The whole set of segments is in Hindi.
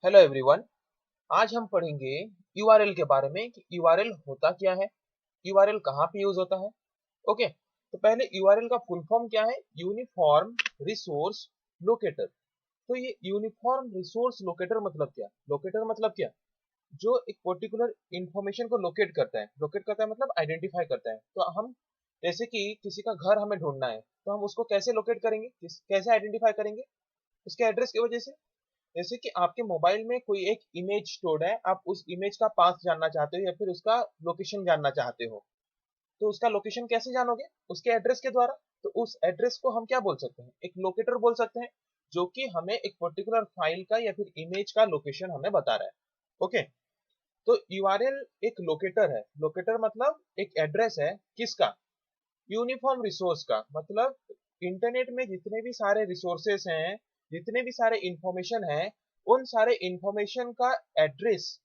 Hello everyone. आज हम पढ़ेंगे यूआरएल के बारे में कि यूआरएल होता क्या है, यूआरएल कहाँ पे यूज होता है। ओके, तो पहले यूआरएल का फुल फॉर्म क्या है? Uniform resource locator. तो ये यूनिफॉर्म रिसोर्स लोकेटर मतलब क्या? लोकेटर मतलब क्या? जो एक पर्टिकुलर इंफॉर्मेशन को लोकेट करता है मतलब आइडेंटिफाई करता है। तो हम जैसे कि किसी का घर हमें ढूंढना है, तो हम उसको कैसे लोकेट करेंगे, कैसे आइडेंटिफाई करेंगे? उसके एड्रेस की वजह से। जैसे कि आपके मोबाइल में कोई एक इमेज स्टोर्ड है, आप उस इमेज का पाथ जानना चाहते हो या फिर उसका लोकेशन जानना चाहते हो, तो उसका लोकेशन कैसे जानोगे? उसके एड्रेस के द्वारा। तो उस एड्रेस को हम क्या बोल सकते हैं? एक लोकेटर बोल सकते हैं, जो कि हमें एक पर्टिकुलर फाइल का या फिर इमेज का लोकेशन हमें बता रहा है। ओके, तो यूआरएल एक लोकेटर है। लोकेटर मतलब एक एड्रेस है, किसका? यूनिफॉर्म रिसोर्स का। मतलब इंटरनेट में जितने भी सारे रिसोर्सेस हैं, जितने भी सारे इंफॉर्मेशन हैं, उन सारे इंफॉर्मेशन का एड्रेस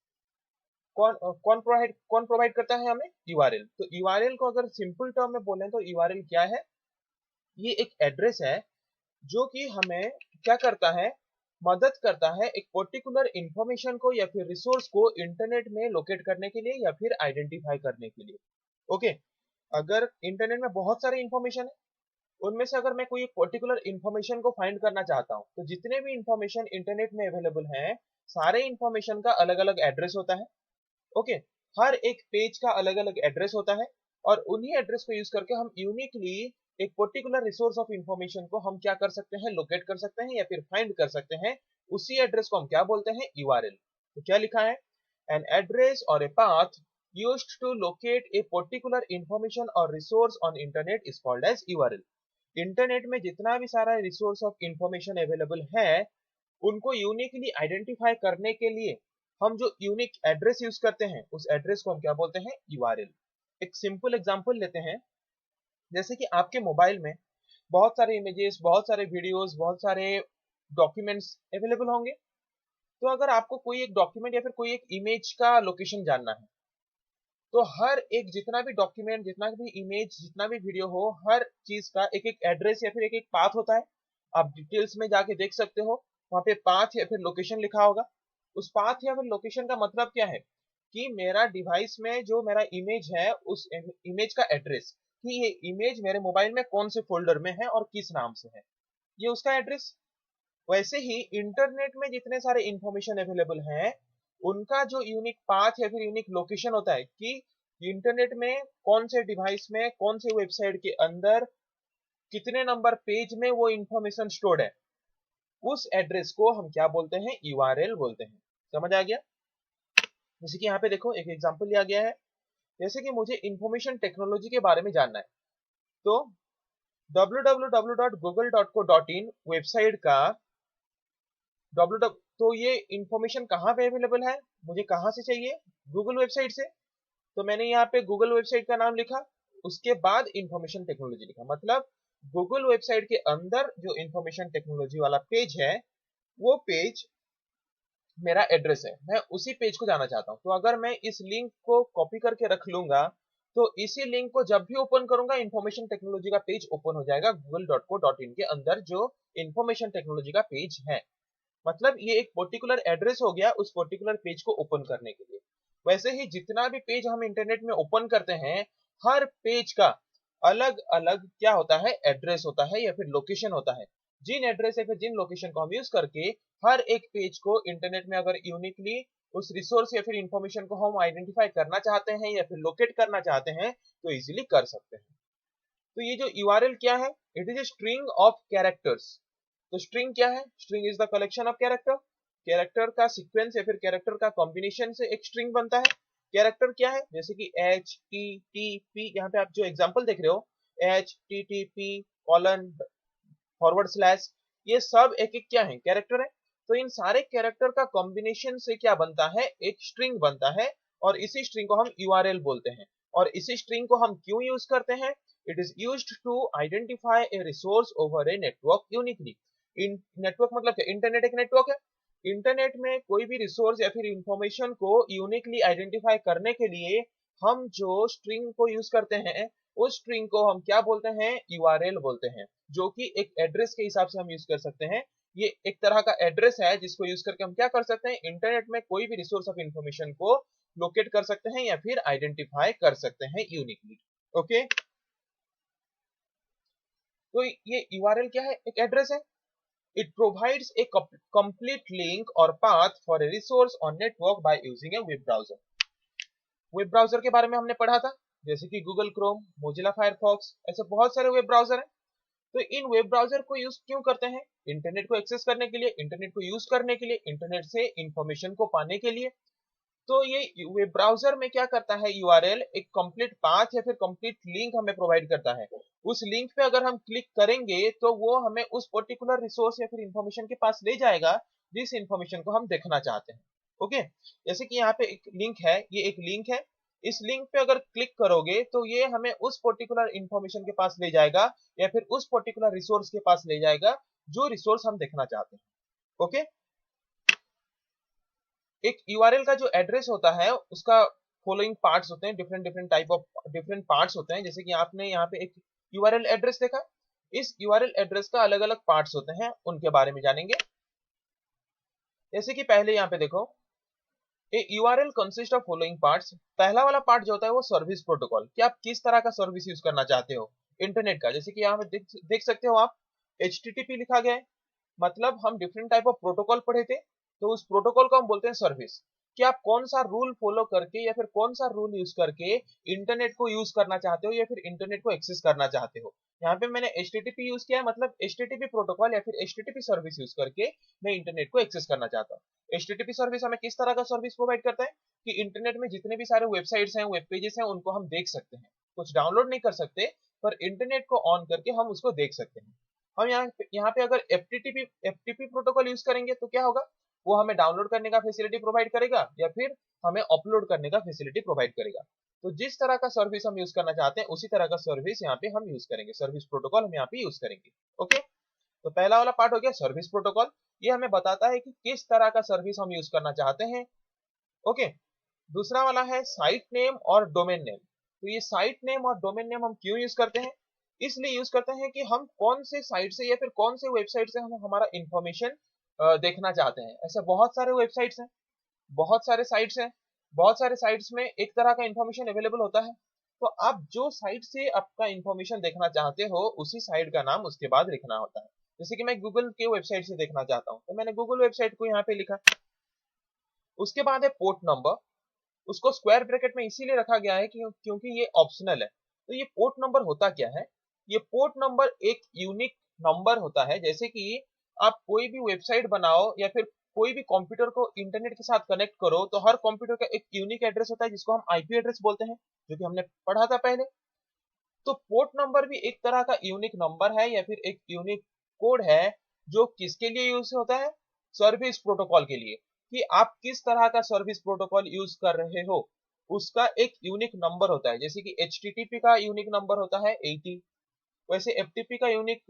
कौन प्रोवाइड करता है हमें? यूआरएल। तो यूआरएल को अगर सिंपल टर्म में बोलें तो यूआरएल क्या है? ये एक एड्रेस है जो कि हमें क्या करता है? मदद करता है एक पर्टिकुलर इंफॉर्मेशन को या फिर रिसोर्स को इंटरनेट में लोकेट करने के लिए या फिर आइडेंटिफाई करने के लिए। ओके, अगर इंटरनेट में बहुत सारे इंफॉर्मेशन है, उनमें से अगर मैं कोई एक पर्टिकुलर इंफॉर्मेशन को फाइंड करना चाहता हूँ, तो जितने भी इंफॉर्मेशन इंटरनेट में अवेलेबल हैं, सारे इंफॉर्मेशन का अलग अलग एड्रेस होता है। ओके, हर एक पेज का अलग अलग एड्रेस होता है, और उन्हीं एड्रेस को यूज करके हम यूनिकली एक पर्टिकुलर रिसोर्स ऑफ इंफॉर्मेशन को हम क्या कर सकते हैं? लोकेट कर सकते हैं या फिर फाइंड कर सकते हैं। उसी एड्रेस को हम क्या बोलते हैं? यूआरएल। तो क्या लिखा है? एन एड्रेस और a path used to locate a particular information or resource on internet is called as URL। Internet में जितना भी सारा रिसोर्स ऑफ इंफॉर्मेशन अवेलेबल है, उनको यूनिकली आइडेंटिफाई करने के लिए हम जो यूनिक एड्रेस यूज करते हैं, उस एड्रेस को हम क्या बोलते हैं? यूआरएल। एक सिंपल एग्जांपल लेते हैं। जैसे कि आपके मोबाइल में बहुत सारे इमेजेस, बहुत सारे वीडियोस, बहुत सारे डॉक्यूमेंट्स अवेलेबल होंगे। तो अगर आपको कोई एक डॉक्यूमेंट या फिर कोई एक इमेज का लोकेशन जानना है, तो हर एक जितना भी डॉक्यूमेंट, जितना भी इमेज, जितना भी वीडियो हो, हर चीज का एक एक एड्रेस या फिर एक एक पाथ होता है। आप डिटेल्स में जाके देख सकते हो, वहां पे पाथ या फिर लोकेशन लिखा होगा। उस पाथ या फिर लोकेशन का मतलब क्या है? कि मेरा डिवाइस में जो मेरा इमेज है, उस इमेज का एड्रेस, कि ये इमेज मेरे मोबाइल में कौन से फोल्डर में है और किस नाम से है, ये उसका एड्रेस। वैसे ही इंटरनेट में जितने सारे इंफॉर्मेशन अवेलेबल हैं, उनका जो यूनिक पाथ या फिर यूनिक लोकेशन होता है, कि इंटरनेट में कौन से डिवाइस में, कौन से वेबसाइट के अंदर, कितने नंबर पेज में वो इंफॉर्मेशन स्टोर्ड है, उस एड्रेस को हम क्या बोलते हैं? यूआरएल बोलते हैं। समझ आ गया? जैसे कि यहाँ पे देखो, एक एग्जांपल लिया गया है। जैसे कि मुझे इंफॉर्मेशन टेक्नोलॉजी के बारे में जानना है, तो www.google.co.in वेबसाइट का डब्ल्यू, तो ये इंफॉर्मेशन कहाँ पे अवेलेबल है? मुझे कहाँ से चाहिए? गूगल वेबसाइट से। तो मैंने यहाँ पे गूगल वेबसाइट का नाम लिखा, उसके बाद इंफॉर्मेशन टेक्नोलॉजी लिखा। मतलब गूगल वेबसाइट के अंदर जो इंफॉर्मेशन टेक्नोलॉजी वाला पेज है, वो पेज मेरा एड्रेस है, मैं उसी पेज को जाना चाहता हूँ। तो अगर मैं इस लिंक को कॉपी करके रख लूंगा, तो इसी लिंक को जब भी ओपन करूंगा, इंफॉर्मेशन टेक्नोलॉजी का पेज ओपन हो जाएगा google.co.in के अंदर, जो इंफॉर्मेशन टेक्नोलॉजी का पेज है। मतलब ये एक पर्टिकुलर एड्रेस हो गया उस पर्टिकुलर पेज को ओपन करने के लिए। वैसे ही जितना भी पेज हम इंटरनेट में ओपन करते हैं, हर पेज का अलग अलग क्या होता है? एड्रेस होता है या फिर लोकेशन होता है। जिन एड्रेस या फिर जिन लोकेशन को हम यूज करके हर एक पेज को इंटरनेट में अगर यूनिकली उस रिसोर्स या फिर इंफॉर्मेशन को हम आइडेंटिफाई करना चाहते हैं या फिर लोकेट करना चाहते हैं, तो इजीली कर सकते हैं। तो ये जो यूआरएल क्या है? It is a string of characters. तो स्ट्रिंग क्या है? String is the collection of character. Character का सीक्वेंस या फिर कैरेक्टर का कॉम्बिनेशन से एक स्ट्रिंग बनता है। कैरेक्टर क्या है? जैसे कि एच टी टी पी, यहाँ पे आप जो एग्जांपल देख रहे हो, H T T P colon forward slash, ये सब एक एक क्या है? कैरेक्टर है। तो इन सारे कैरेक्टर का कॉम्बिनेशन से क्या बनता है? एक स्ट्रिंग बनता है, और इसी स्ट्रिंग को हम यूआरएल बोलते हैं। और इसी स्ट्रिंग को हम क्यों यूज करते हैं? It is used to identify a resource over a network uniquely. In network मतलब क्या? इंटरनेट एक नेटवर्क है। इंटरनेट में कोई भी रिसोर्स या फिर इंफॉर्मेशन को यूनिकली आइडेंटिफाई करने के लिए हम जो स्ट्रिंग को यूज करते हैं, उस स्ट्रिंग को हम क्या बोलते हैं? यूआरएल बोलते हैं, जो कि एक एड्रेस के हिसाब से हम यूज कर सकते हैं। ये एक तरह का एड्रेस है जिसको यूज करके हम क्या कर सकते हैं, इंटरनेट में कोई भी रिसोर्स ऑफ इंफॉर्मेशन को लोकेट कर सकते हैं या फिर आइडेंटिफाई कर सकते हैं यूनिकली। ओके, तो ये यूआरएल क्या है, एक एड्रेस है। It provides a complete link और path for a resource on network by using a web browser. Web browser के बारे में हमने पढ़ा था, जैसे कि गूगल क्रोम, मोजिला फायरफॉक्स, ऐसे बहुत सारे वेब ब्राउजर हैं। तो इन वेब ब्राउजर को यूज क्यों करते हैं, इंटरनेट को एक्सेस करने के लिए, इंटरनेट को यूज करने के लिए, इंटरनेट से इंफॉर्मेशन को पाने के लिए। तो ये वेब ब्राउजर में क्या करता है, यूआरएल एक कंप्लीट पाथ या फिर कंप्लीट लिंक हमें प्रोवाइड करता है। उस लिंक पे अगर हम क्लिक करेंगे तो वो हमें उस पर्टिकुलर रिसोर्स या फिर इंफॉर्मेशन के पास ले जाएगा जिस इंफॉर्मेशन को हम देखना चाहते हैं। ओके, जैसे कि यहाँ पे एक लिंक है, ये एक लिंक है, इस लिंक पे अगर क्लिक करोगे तो ये हमें उस पर्टिकुलर इंफॉर्मेशन के पास ले जाएगा या फिर उस पर्टिकुलर रिसोर्स के पास ले जाएगा जो रिसोर्स हम देखना चाहते हैं। ओके, एक यूआरएल का जो एड्रेस होता है उसका फॉलोइंग पार्ट्स होते हैं, different different type of different parts होते हैं। जैसे कि आपने यहाँ पे एक यूआरएल एड्रेस देखा, इस यूआरएल एड्रेस का अलग अलग पार्ट्स होते हैं, उनके बारे में जानेंगे। जैसे कि पहले यहाँ पे देखो, a URL consist of following parts. पहला वाला पार्ट जो होता है वो सर्विस प्रोटोकॉल, कि आप किस तरह का सर्विस यूज करना चाहते हो इंटरनेट का। जैसे कि यहाँ पे देख सकते हो आप, HTTP लिखा गया है, मतलब हम डिफरेंट टाइप ऑफ प्रोटोकॉल पढ़े थे, तो उस प्रोटोकॉल को हम बोलते हैं सर्विस। कि आप कौन सा रूल फॉलो करके या फिर कौन सा रूल यूज करके इंटरनेट को यूज करना चाहते हो या फिर इंटरनेट को एक्सेस करना चाहते हो। यहाँ पे मैंने HTTP यूज किया है, मतलब HTTP प्रोटोकॉल या फिर HTTP सर्विस यूज करके मैं इंटरनेट को एक्सेस करना चाहता हूँ। HTTP सर्विस हमें किस तरह का सर्विस प्रोवाइड करता है कि इंटरनेट में जितने भी सारे वेबसाइट्स हैं, वेब पेजेस हैं, उनको हम देख सकते हैं। कुछ डाउनलोड नहीं कर सकते, पर इंटरनेट को ऑन करके हम उसको देख सकते हैं। हम यहाँ पे अगर FTP प्रोटोकॉल यूज करेंगे तो क्या होगा, वो हमें डाउनलोड करने का फैसिलिटी प्रोवाइड करेगा या फिर हमें अपलोड करने का फैसिलिटी प्रोवाइड करेगा। तो जिस तरह का सर्विस हम यूज करना चाहते हैं उसी तरह का सर्विस यहाँ पे हम यूज करेंगे, सर्विस प्रोटोकॉल हम यहाँ पे यूज करेंगे। ओके, तो पहला वाला पार्ट हो गया सर्विस प्रोटोकॉल, ये हमें बताता है कि किस तरह का सर्विस हम यूज करना चाहते हैं। ओके, दूसरा वाला है साइट नेम और डोमेन नेम। तो ये साइट नेम और डोमेन नेम हम क्यों यूज करते हैं, इसलिए यूज करते हैं कि हम कौन से साइट से या फिर कौन से वेबसाइट से हम हमारा इंफॉर्मेशन देखना चाहते हैं। ऐसे बहुत सारे वेबसाइट्स हैं, बहुत सारे साइट्स हैं, बहुत सारे साइट्स में एक तरह का इंफॉर्मेशन अवेलेबल होता है। तो आप जो साइट से आपका इंफॉर्मेशन देखना चाहते हो उसी साइट का नाम उसके बाद लिखना होता है। जैसे कि मैं गूगल के वेबसाइट से देखना चाहता हूँ तो मैंने गूगल वेबसाइट को यहाँ पे लिखा। उसके बाद है पोर्ट नंबर, उसको स्क्वायर ब्रैकेट में इसीलिए रखा गया है क्योंकि ये ऑप्शनल है। तो ये पोर्ट नंबर होता क्या है, ये पोर्ट नंबर एक यूनिक नंबर होता है। जैसे कि आप कोई भी वेबसाइट बनाओ या फिर कोई भी कंप्यूटर को इंटरनेट के साथ कनेक्ट करो तो हर कंप्यूटर का एक यूनिक एड्रेस होता है जिसको हम आईपी एड्रेस बोलते हैं, जो कि हमने पढ़ा था पहले। तो पोर्ट नंबर भी एक तरह का यूनिक नंबर है या फिर एक यूनिक कोड है जो किसके लिए यूज होता है, सर्विस प्रोटोकॉल के लिए। कि आप किस तरह का सर्विस प्रोटोकॉल यूज कर रहे हो उसका एक यूनिक नंबर होता है। जैसे कि HTTP का यूनिक नंबर होता है 80, वैसे FTP का यूनिक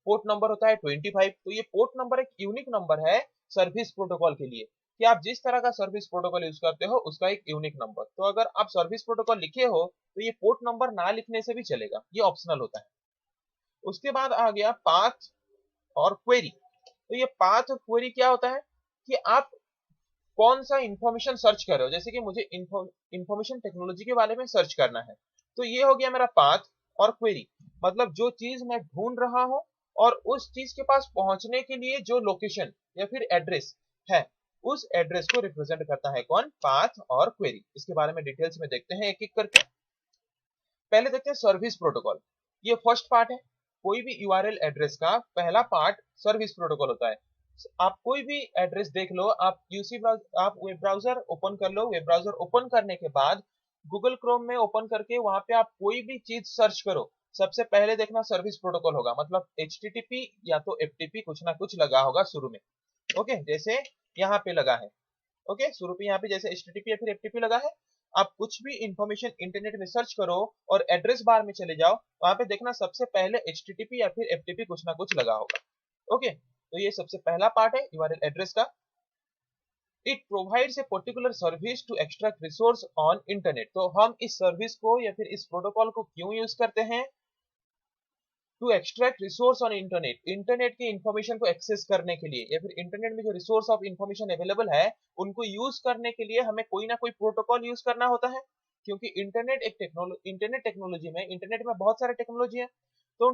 पोर्ट नंबर होता है 25। तो ये पोर्ट नंबर एक यूनिक नंबर है सर्विस प्रोटोकॉल के लिए, कि आप जिस तरह का सर्विस प्रोटोकॉल यूज करते हो उसका एक यूनिक नंबर। तो अगर आप सर्विस प्रोटोकॉल लिखे हो तो ये पोर्ट नंबर ना लिखने से भी चलेगा, ये ऑप्शनल होता है। उसके बाद आ गया पाथ और क्वेरी। तो ये पाथ और क्वेरी क्या होता है कि आप कौन सा इंफॉर्मेशन सर्च कर रहे हो। जैसे कि मुझे इंफॉर्मेशन टेक्नोलॉजी के बारे में सर्च करना है, तो ये हो गया मेरा पाथ और क्वेरी, मतलब जो चीज मैं ढूंढ रहा हूं और उस चीज के पास पहुंचने के लिए जो लोकेशन या फिर एड्रेस है उस एड्रेस को रिप्रेजेंट करता है कौन, पाथ और क्वेरी। इसके बारे में डिटेल्स में देखते हैं एक एक करके। पहले देखते हैं सर्विस प्रोटोकॉल, ये फर्स्ट पार्ट है। कोई भी यूआरएल एड्रेस का पहला पार्ट सर्विस प्रोटोकॉल होता है। आप कोई भी एड्रेस देख लो, आप वेब ब्राउजर ओपन कर लो, वेब ब्राउजर ओपन करने के बाद गूगल क्रोम में ओपन करके वहां पे आप कोई भी चीज सर्च करो, सबसे पहले देखना सर्विस प्रोटोकॉल होगा, मतलब HTTP या तो FTP कुछ ना कुछ लगा होगा शुरू में। ओके, जैसे यहाँ पे लगा है। ओके, शुरू पे यहाँ पे जैसे HTTP या फिर FTP लगा है। आप कुछ भी इंफॉर्मेशन इंटरनेट में सर्च करो और एड्रेस बार में चले जाओ, वहां पे देखना सबसे पहले HTTP या फिर FTP कुछ ना कुछ लगा होगा। ओके, तो ये सबसे पहला पार्ट है यूआरएल एड्रेस का। It provides a particular service to extract resource on internet. तो हम इस सर्विस को या फिर इस प्रोटोकॉल को क्यों यूज करते हैं, to extract resource on internet, internet की इंफॉर्मेशन को एक्सेस करने के लिए या फिर इंटरनेट में जो रिसोर्स ऑफ इंफॉर्मेशन अवेलेबल है उनको यूज करने के लिए हमें कोई ना कोई प्रोटोकॉल यूज करना होता है, क्योंकि इंटरनेट टेक्नोलॉजी में, इंटरनेट में बहुत सारे टेक्नोलॉजी है, तो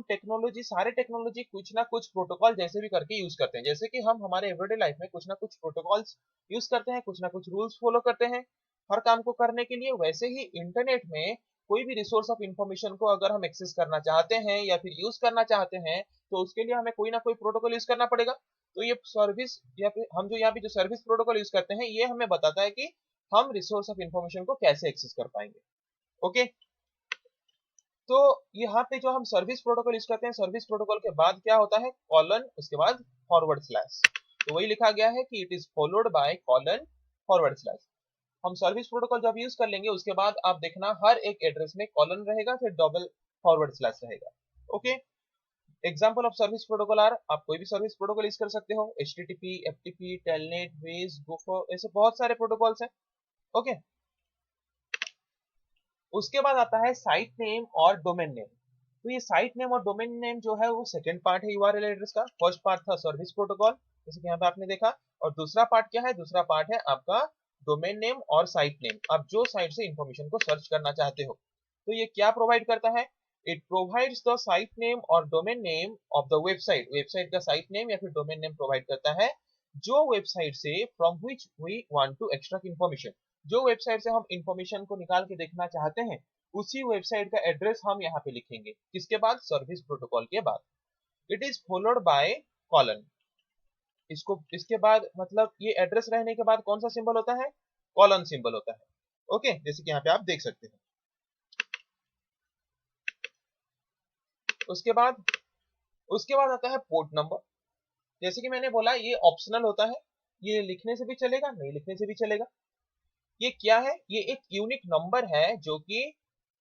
सारे टेक्नोलॉजी कुछ ना कुछ प्रोटोकॉल जैसे भी करके यूज करते हैं। जैसे कि हम हमारे एवरीडे लाइफ में कुछ ना कुछ प्रोटोकॉल्स यूज करते हैं, कुछ ना कुछ रूल्स फॉलो करते हैं हर काम को करने के लिए, वैसे ही इंटरनेट में कोई भी रिसोर्स ऑफ इंफॉर्मेशन को अगर हम एक्सेस करना चाहते हैं या फिर यूज करना चाहते हैं तो उसके लिए हमें कोई ना कोई प्रोटोकॉल यूज करना पड़ेगा। तो ये सर्विस या फिर हम जो यहाँ पे जो सर्विस प्रोटोकॉल यूज करते हैं ये हमें बताता है कि हम रिसोर्स ऑफ इंफॉर्मेशन को कैसे एक्सेस कर पाएंगे। ओके, तो यहाँ पे जो हम सर्विस प्रोटोकॉल यूज करते हैं, सर्विस प्रोटोकॉल के बाद क्या होता है, कॉलन, उसके बाद फॉरवर्ड स्लैश। तो वही लिखा गया है कि it is followed by colon forward slash. हम सर्विस प्रोटोकॉल जब यूज कर लेंगे उसके बाद आप देखना हर एक एड्रेस में कॉलन रहेगा फिर डबल फॉरवर्ड स्लैश रहेगा। Okay, example of service protocol are, आप कोई भी सर्विस प्रोटोकॉल यूज कर सकते हो, एचटीटीपी, एफटीपी, टेलनेट, वेज, गोफो, ऐसे बहुत सारे प्रोटोकॉल्स हैं। ओके, उसके बाद आता है साइट नेम और डोमेन नेम। तो ये साइट नेम और डोमेन नेम जो है वो सेकंड पार्ट है यूआरएल एड्रेस का। फर्स्ट पार्ट था सर्विस प्रोटोकॉल, जैसे कि यहाँ पे आपने देखा, और दूसरा पार्ट क्या है, दूसरा पार्ट है आपका डोमेन नेम और साइट नेम, आप जो साइट से इंफॉर्मेशन को सर्च करना चाहते हो। तो ये क्या प्रोवाइड करता है, it provides the site name और domain name of the website, website का साइट नेम या फिर डोमेन नेम प्रोवाइड करता है जो वेबसाइट से from which we want to extract information, जो वेबसाइट से हम इंफॉर्मेशन को निकाल के देखना चाहते हैं उसी वेबसाइट का एड्रेस हम यहाँ पे लिखेंगे, किसके बाद, सर्विस प्रोटोकॉल के बाद। It is followed by colon, इसको इसके बाद मतलब ये एड्रेस रहने के बाद कौन सा सिंबल होता है, कॉलन सिंबल होता है। ओके, जैसे कि यहाँ पे आप देख सकते हैं। उसके बाद आता है पोर्ट नंबर। जैसे कि मैंने बोला ये ऑप्शनल होता है, ये लिखने से भी चलेगा, नहीं लिखने से भी चलेगा। ये क्या है, ये एक यूनिक नंबर है जो कि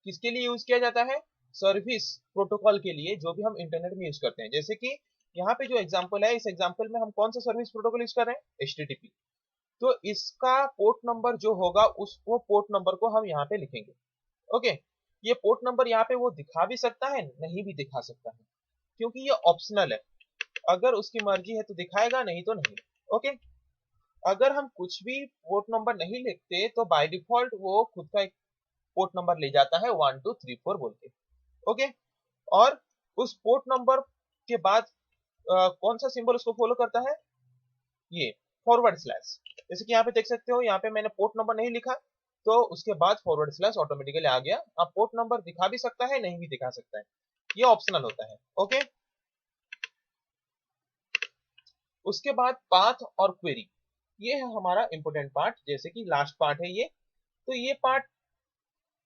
किसके लिए यूज किया जाता है, सर्विस प्रोटोकॉल के लिए, जो भी हम इंटरनेट में यूज करते हैं। जैसे कि यहाँ पे जो एग्जांपल है, इस एग्जांपल में हम कौन सा सर्विस प्रोटोकॉल यूज कर रहे हैं, एचटीटीपी। तो इसका पोर्ट नंबर जो होगा उस वो पोर्ट नंबर को हम यहाँ पे लिखेंगे। ओके, ये पोर्ट नंबर यहाँ पे वो दिखा भी सकता है, नहीं भी दिखा सकता है, क्योंकि ये ऑप्शनल है। अगर उसकी मर्जी है तो दिखाएगा, नहीं तो नहीं। ओके, अगर हम कुछ भी पोर्ट नंबर नहीं लिखते तो बाय डिफॉल्ट वो खुद का एक पोर्ट नंबर ले जाता है 1234 बोल के। ओके, और उस पोर्ट नंबर के बाद कौन सा सिंबल उसको फॉलो करता है, ये फॉरवर्ड स्लैश। जैसे कि यहाँ पे देख सकते हो, यहाँ पे मैंने पोर्ट नंबर नहीं लिखा तो उसके बाद फॉरवर्ड स्लैश ऑटोमेटिकली आ गया। आप पोर्ट नंबर दिखा भी सकता है, नहीं भी दिखा सकता है, ये ऑप्शनल होता है। ओके, उसके बाद पाथ और क्वेरी, ये है हमारा इंपोर्टेंट पार्ट, जैसे कि लास्ट पार्ट है ये। तो ये पार्ट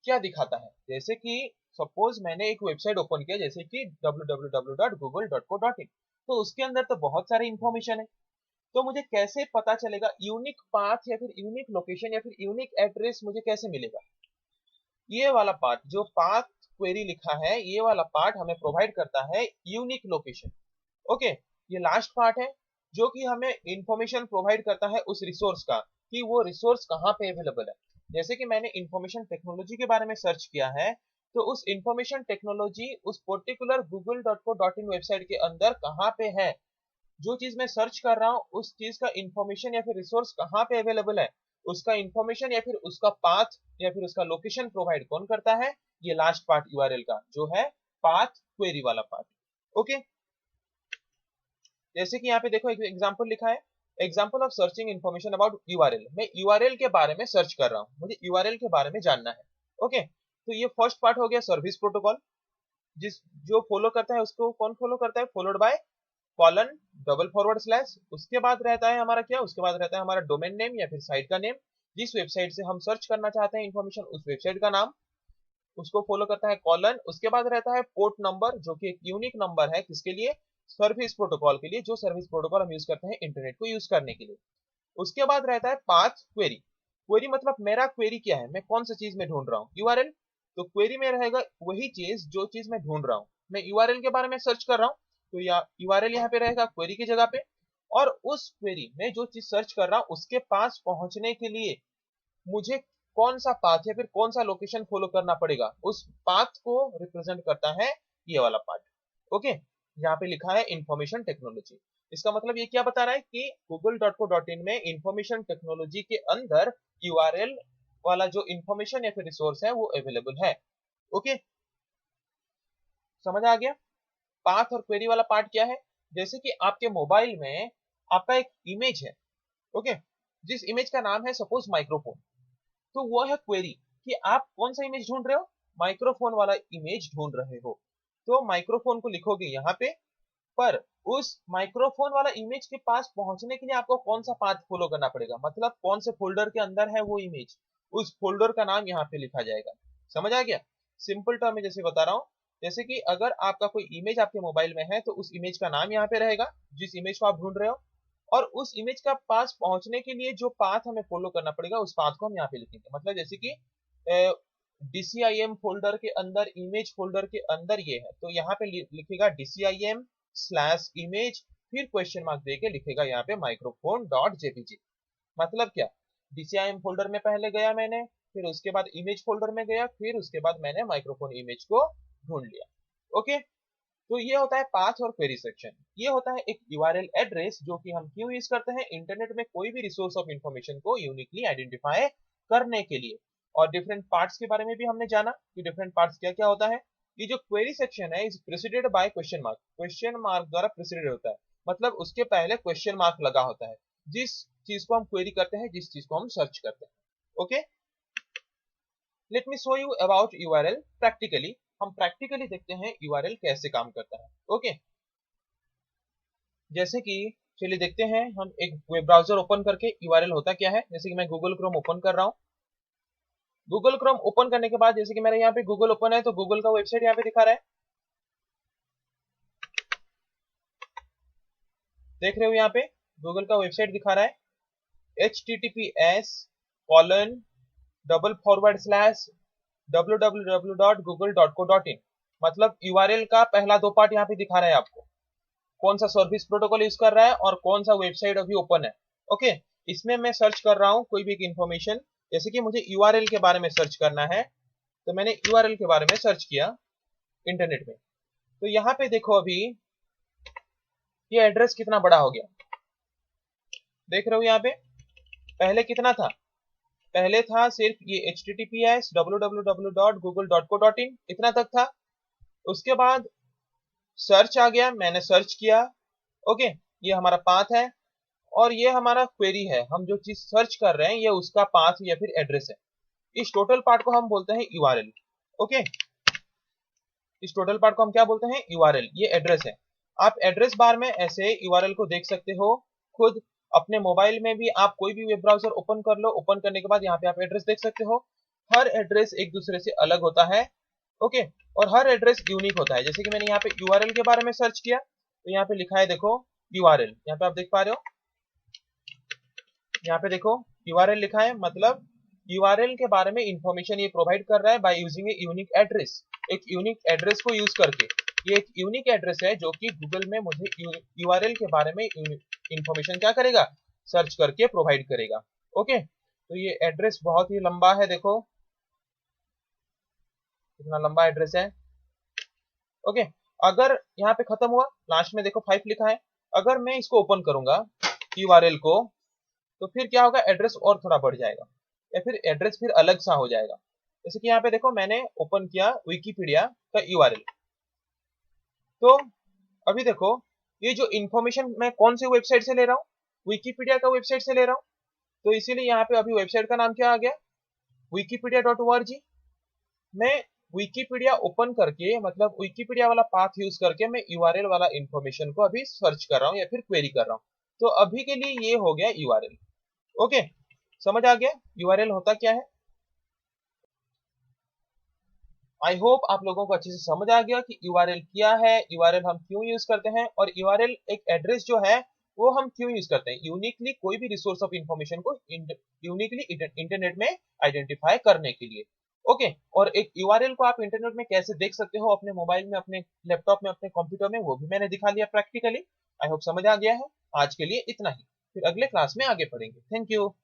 क्या दिखाता है, जैसे कि सपोज मैंने एक वेबसाइट ओपन किया जैसे कि www.google.co.in, तो उसके अंदर तो बहुत सारी इंफॉर्मेशन है, तो मुझे कैसे पता चलेगा यूनिक पाथ या फिर यूनिक लोकेशन या फिर यूनिक एड्रेस मुझे कैसे मिलेगा। ये वाला पार्ट जो पाथ क्वेरी लिखा है, ये वाला पार्ट हमें प्रोवाइड करता है यूनिक लोकेशन। ओके, ये लास्ट पार्ट है जो कि हमें इंफॉर्मेशन प्रोवाइड करता है उस रिसोर्स का, कि वो रिसोर्स कहाँ पे अवेलेबल है। जैसे कि मैंने इंफॉर्मेशन टेक्नोलॉजी के बारे में सर्च किया है, तो उस इंफॉर्मेशन टेक्नोलॉजी उस पर्टिकुलर google.co.in वेबसाइट के अंदर कहाँ पे है, जो चीज मैं सर्च कर रहा हूँ उस चीज का इंफॉर्मेशन या फिर रिसोर्स कहाँ पे अवेलेबल है, उसका इंफॉर्मेशन या फिर उसका पाथ या फिर उसका लोकेशन प्रोवाइड कौन करता है, ये लास्ट पार्ट यूआरएल का जो है पाथ क्वेरी वाला पार्ट। ओके, जैसे कि यहाँ पे देखो एक एग्जांपल लिखा है, example of searching information about URL. मैं यूआरएल के बारे में सर्च कर रहा हूँ, मुझे यूआरएल के बारे में जानना है। ओके, तो ये फर्स्ट पार्ट हो गया सर्विस प्रोटोकॉल, जिस जो फॉलो करता है उसको कौन फॉलो करता है, followed by colon double forward slash. उसके बाद रहता है हमारा क्या, उसके बाद रहता है हमारा डोमेन नेम या फिर साइट का नेम, जिस वेबसाइट से हम सर्च करना चाहते हैं इंफॉर्मेशन उस वेबसाइट का नाम, उसको फॉलो करता है कॉलन। उसके बाद रहता है पोर्ट नंबर जो कि एक यूनिक नंबर है, किसके लिए, सर्विस प्रोटोकॉल के लिए, जो सर्विस प्रोटोकॉल हम यूज करते हैं इंटरनेट को यूज करने के लिए। उसके बाद रहता है पाथ क्वेरी। क्वेरी मतलब मेरा क्वेरी क्या है, मैं कौन सा चीज में ढूंढ रहा हूँ, यूआरएल। तो क्वेरी में रहेगा वही चीज जो चीज मैं ढूंढ रहा हूँ, मैं यूआरएल के बारे में सर्च कर रहा हूँ, तो यूआरएल यहाँ पे रहेगा क्वेरी की जगह पे। और उस क्वेरी में जो चीज सर्च कर रहा हूँ उसके पास पहुंचने के लिए मुझे कौन सा पाथ या फिर कौन सा लोकेशन फॉलो करना पड़ेगा, उस पाथ को रिप्रेजेंट करता है ये वाला पार्ट। ओके, यहाँ पे लिखा है इंफॉर्मेशन टेक्नोलॉजी। इसका मतलब ये क्या बता रहा है कि google.co.in में इंफॉर्मेशन टेक्नोलॉजी के अंदर यूआरएल वाला जो इंफॉर्मेशन या फिर रिसोर्स है वो अवेलेबल है। ओके, समझ आ गया। पाथ और क्वेरी वाला पार्ट क्या है, जैसे कि आपके मोबाइल में आपका एक इमेज है, ओके, जिस इमेज का नाम है सपोज माइक्रोफोन, तो वो है क्वेरी कि आप कौन सा इमेज ढूंढ रहे हो, माइक्रोफोन वाला इमेज ढूंढ रहे हो। तो माइक्रोफोन को लिखोगे यहाँ पे, पर उस माइक्रोफोन वाला इमेज के पास पहुंचने के लिए आपको कौन सा पाथ फॉलो करना पड़ेगा, मतलब कौन से फोल्डर के अंदर है वो इमेज, उस फोल्डर का नाम यहाँ पे लिखा जाएगा। समझ आ गया। सिंपल टर्म में जैसे बता रहा हूँ, जैसे कि अगर आपका कोई इमेज आपके मोबाइल में है तो उस इमेज का नाम यहाँ पे रहेगा जिस इमेज को आप ढूंढ रहे हो, और उस इमेज का पास पहुंचने के लिए जो पाथ हमें फॉलो करना पड़ेगा उस पाथ को हम यहाँ पे लिखेंगे। मतलब जैसे कि DCIM फोल्डर के अंदर, इमेज फोल्डर के अंदर ये है, तो यहाँ पे लिखेगा DCIM/इमेज, फिर क्वेश्चन मार्क देके लिखेगा यहाँ पे microphone.jpg। मतलब क्या, DCIM फोल्डर में पहले गया मैंने, फिर उसके बाद इमेज फोल्डर में गया, फिर उसके बाद मैंने माइक्रोफोन इमेज को ढूंढ लिया। ओके, तो ये होता है पाथ और क्वेरी सेक्शन। ये होता है एक यूआरएल एड्रेस जो कि हम क्यों यूज करते हैं, इंटरनेट में कोई भी रिसोर्स ऑफ इंफॉर्मेशन को यूनिकली आइडेंटिफाई करने के लिए। और डिफरेंट पार्ट्स के बारे में भी हमने जाना कि डिफरेंट पार्ट्स क्या क्या होता है। ये जो क्वेरी सेक्शन है is preceded by question mark, question mark द्वारा प्रेसिडेड होता है, मतलब उसके पहले क्वेश्चन मार्क लगा होता है जिस चीज को हम क्वेरी करते हैं, जिस चीज को हम सर्च करते हैं। Okay, let me show you about URL practically. हम प्रैक्टिकली देखते हैं यूआरएल कैसे काम करता है। ओके, जैसे कि चलिए देखते हैं, हम एक वेब ब्राउजर ओपन करके यूआरएल होता क्या है। जैसे कि मैं गूगल क्रोम ओपन कर रहा हूँ। गूगल क्रोम ओपन करने के बाद जैसे कि मेरे यहाँ पे गूगल ओपन है तो गूगल का वेबसाइट यहाँ पे दिखा रहा है, देख रहे हो यहाँ पे गूगल का वेबसाइट दिखा रहा है https://www.google.co.in। मतलब यूआरएल का पहला दो पार्ट यहाँ पे दिखा रहा है आपको, कौन सा सर्विस प्रोटोकॉल यूज कर रहा है और कौन सा वेबसाइट अभी ओपन है। ओके, इसमें मैं सर्च कर रहा हूँ कोई भी एक इंफॉर्मेशन, जैसे कि मुझे यूआरएल के बारे में सर्च करना है, तो मैंने यूआरएल के बारे में सर्च किया इंटरनेट में। तो यहाँ पे देखो अभी ये एड्रेस कितना बड़ा हो गया, देख रहे हो यहाँ पे। पहले कितना था, पहले था सिर्फ ये https://www.google.co.in इतना तक था। उसके बाद सर्च आ गया, मैंने सर्च किया। ओके, ये हमारा पाथ है और ये हमारा क्वेरी है, हम जो चीज सर्च कर रहे हैं ये उसका पाथ या फिर एड्रेस है। इस टोटल पार्ट को हम बोलते हैं यूआरएल। ओके, इस टोटल पार्ट को हम क्या बोलते हैं, यूआरएल। ये एड्रेस है। आप एड्रेस बार में ऐसे यूआरएल को देख सकते हो खुद अपने मोबाइल में भी। आप कोई भी वेब ब्राउजर ओपन कर लो, ओपन करने के बाद यहाँ पे आप एड्रेस देख सकते हो। हर एड्रेस एक दूसरे से अलग होता है। ओके, और हर एड्रेस यूनिक होता है। जैसे कि मैंने यहाँ पे यूआरएल के बारे में सर्च किया तो यहाँ पे लिखा है देखो यूआरएल, यहाँ पे आप देख पा रहे हो, यहाँ पे देखो यूआरएल लिखा है। मतलब यूआरएल के बारे में इंफॉर्मेशन ये प्रोवाइड कर रहा है bye using a unique address, एक यूनिक एड्रेस को यूज करके। ये एक यूनिक एड्रेस है जो कि गूगल में मुझे यूआरएल के बारे में इंफॉर्मेशन क्या करेगा, सर्च करके प्रोवाइड करेगा। ओके, तो ये एड्रेस बहुत ही लंबा है, देखो कितना लंबा एड्रेस है। ओके, अगर यहाँ पे खत्म हुआ, लास्ट में देखो 5 लिखा है, अगर मैं इसको ओपन करूंगा यूआरएल को तो फिर क्या होगा, एड्रेस और थोड़ा बढ़ जाएगा या फिर एड्रेस फिर अलग सा हो जाएगा। जैसे कि यहाँ पे देखो मैंने ओपन किया विकिपीडिया का यूआरएल, तो अभी देखो ये जो इंफॉर्मेशन मैं कौन सी वेबसाइट से ले रहा हूँ, विकिपीडिया का वेबसाइट से ले रहा हूँ। तो इसीलिए यहाँ पे अभी वेबसाइट का नाम क्या आ गया, wikipedia.org। मैं विकिपीडिया ओपन करके, मतलब विकिपीडिया वाला पाथ यूज करके मैं यूआरएल वाला इंफॉर्मेशन को अभी सर्च कर रहा हूँ या फिर क्वेरी कर रहा हूँ। तो अभी के लिए ये हो गया यूआरएल। ओके, समझ आ गया यूआरएल होता क्या है। आई होप आप लोगों को अच्छे से समझ आ गया कि यूआरएल क्या है, यूआरएल हम क्यों यूज करते हैं, और यूआरएल एक एड्रेस जो है वो हम क्यों यूज करते हैं, यूनिकली कोई भी रिसोर्स ऑफ इंफॉर्मेशन को यूनिकली इंटरनेट में आइडेंटिफाई करने के लिए। ओके, और एक यूआरएल को आप इंटरनेट में कैसे देख सकते हो, अपने मोबाइल में, अपने लैपटॉप में, अपने कंप्यूटर में, वो भी मैंने दिखा लिया प्रैक्टिकली। आई होप समझ आ गया है। आज के लिए इतना ही, फिर अगले क्लास में आगे पढ़ेंगे। Thank you.